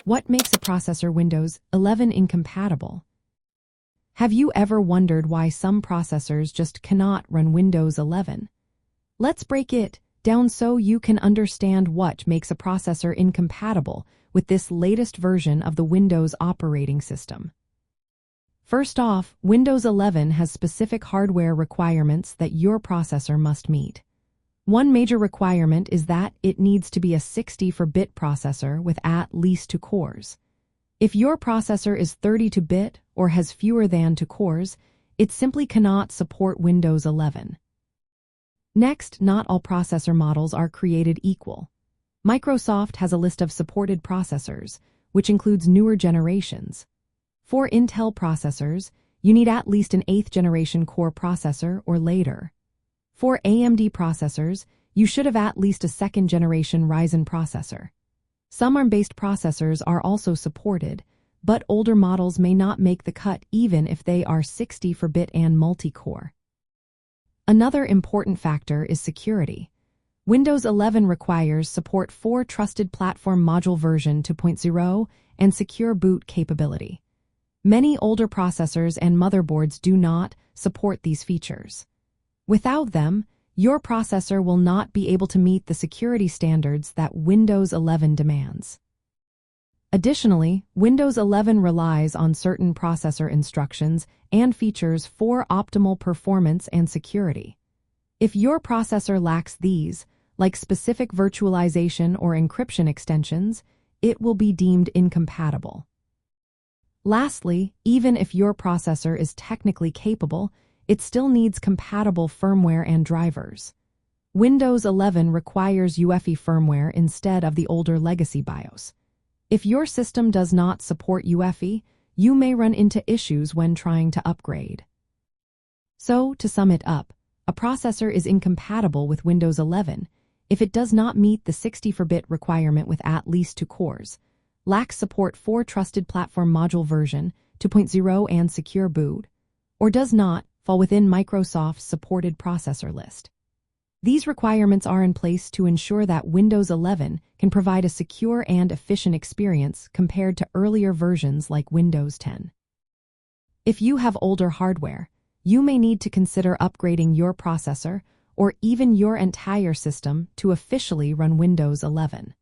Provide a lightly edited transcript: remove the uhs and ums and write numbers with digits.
What makes a processor Windows 11 incompatible? Have you ever wondered why some processors just cannot run Windows 11? Let's break it down so you can understand what makes a processor incompatible with this latest version of the Windows operating system. First off, Windows 11 has specific hardware requirements that your processor must meet. One major requirement is that it needs to be a 64-bit processor with at least 2 cores. If your processor is 32-bit or has fewer than 2 cores, it simply cannot support Windows 11. Next, not all processor models are created equal. Microsoft has a list of supported processors, which includes newer generations. For Intel processors, you need at least an 8th-generation core processor or later. For AMD processors, you should have at least a 2nd-generation Ryzen processor. Some ARM-based processors are also supported, but older models may not make the cut even if they are 64-bit and multi-core. Another important factor is security. Windows 11 requires support for Trusted Platform Module version 2.0 and secure boot capability. Many older processors and motherboards do not support these features. Without them, your processor will not be able to meet the security standards that Windows 11 demands. Additionally, Windows 11 relies on certain processor instructions and features for optimal performance and security. If your processor lacks these, like specific virtualization or encryption extensions, it will be deemed incompatible. Lastly, even if your processor is technically capable, it still needs compatible firmware and drivers. Windows 11 requires UEFI firmware instead of the older legacy BIOS. If your system does not support UEFI, you may run into issues when trying to upgrade. So, to sum it up, a processor is incompatible with Windows 11 if it does not meet the 64-bit requirement with at least 2 cores, lacks support for Trusted Platform Module version 2.0 and secure boot, or does not fall within Microsoft's supported processor list. These requirements are in place to ensure that Windows 11 can provide a secure and efficient experience compared to earlier versions like Windows 10. If you have older hardware, you may need to consider upgrading your processor or even your entire system to officially run Windows 11.